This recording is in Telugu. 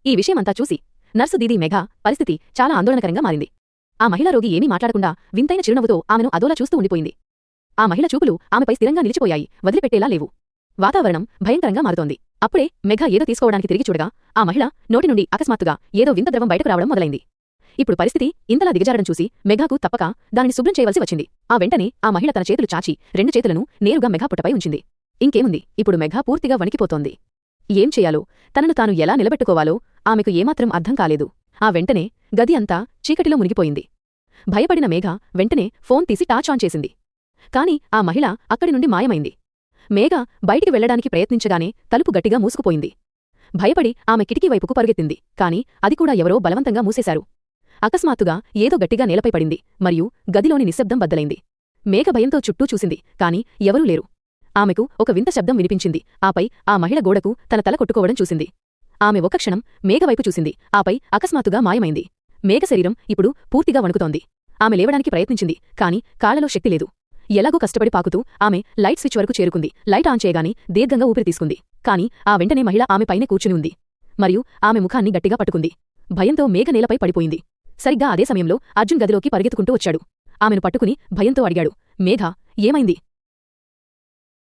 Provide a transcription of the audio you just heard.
ఈ విషయమంతా చూసి నర్సు దీదీ మేఘ పరిస్థితి చాలా ఆందోళనకరంగా మారింది. ఆ మహిళా రోగి ఏమీ మాట్లాడకుండా వింతైన చిరునవ్వుతో ఆమెను అదోలా చూస్తూ ఉండిపోయింది. ఆ మహిళ చూపులు ఆమెపై స్థిరంగా నిలిచిపోయాయి, వదిలిపెట్టేలా లేవు. వాతావరణం భయంకరంగా మారుతోంది. అప్పుడే మేఘ ఏదో తీసుకోవడానికి తిరిగి చూడగా ఆ మహిళ నోటి నుండి అకస్మాత్తుగా ఏదో వింత ద్రవం బయటకు రావడం మొదలైంది. ఇప్పుడు పరిస్థితి ఇంతలా దిగజారడం చూసి మేఘకు తప్పక దానిని శుభ్రం చేయవలసి వచ్చింది. ఆ వెంటనే ఆ మహిళ తన చేతులు చాచి 2 చేతులను నేరుగా మేఘ పుట్టపై ఉంచింది. ఇంకేముంది, ఇప్పుడు మేఘ పూర్తిగా వణికిపోతోంది. ఏం చెయ్యాలో, తనను తాను ఎలా నిలబెట్టుకోవాలో ఆమెకు ఏమాత్రం అర్థం కాలేదు. ఆ వెంటనే గది అంతా చీకటిలో మునిగిపోయింది. భయపడిన మేఘ వెంటనే ఫోన్ తీసి టార్చ్ ఆన్ చేసింది. కాని ఆ మహిళ అక్కడి నుండి మాయమైంది. మేఘ బయటికి వెళ్లడానికి ప్రయత్నించగానే తలుపు గట్టిగా మూసుకుపోయింది. భయపడి ఆమె కిటికీ వైపుకు పరుగెత్తింది. కాని అది కూడా ఎవరో బలవంతంగా మూసేశారు. అకస్మాత్తుగా ఏదో గట్టిగా నేలపై పడింది మరియు గదిలోని నిశ్శబ్దం బద్దలైంది. మేఘ భయంతో చుట్టూ చూసింది, కాని ఎవరూ లేరు. ఆమెకు ఒక వింత శబ్దం వినిపించింది. ఆపై ఆ మహిళ గోడకు తన తల కొట్టుకోవడం చూసింది. ఆమె ఒక్క క్షణం మేఘ వైపు చూసింది, ఆపై అకస్మాత్తుగా మాయమైంది. మేఘ శరీరం ఇప్పుడు పూర్తిగా వణుకుతోంది. ఆమె లేవడానికి ప్రయత్నించింది, కాని కాళ్లలో శక్తి లేదు. ఎలాగో కష్టపడి పాకుతూ ఆమె లైట్ స్విచ్ వరకు చేరుకుంది. లైట్ ఆన్ చేయగానే దీర్ఘంగా ఊపిరి తీసుకుంది. కాని ఆ వెంటనే మహిళ ఆమె పైనే కూర్చుని ఉంది మరియు ఆమె ముఖాన్ని గట్టిగా పట్టుకుంది. భయంతో మేఘ నేలపై పడిపోయింది. సరిగ్గా అదే సమయంలో అర్జున్ గదిలోకి పరిగెత్తుకుంటూ వచ్చాడు. ఆమెను పట్టుకుని భయంతో అడిగాడు, మేఘ, ఏమైంది?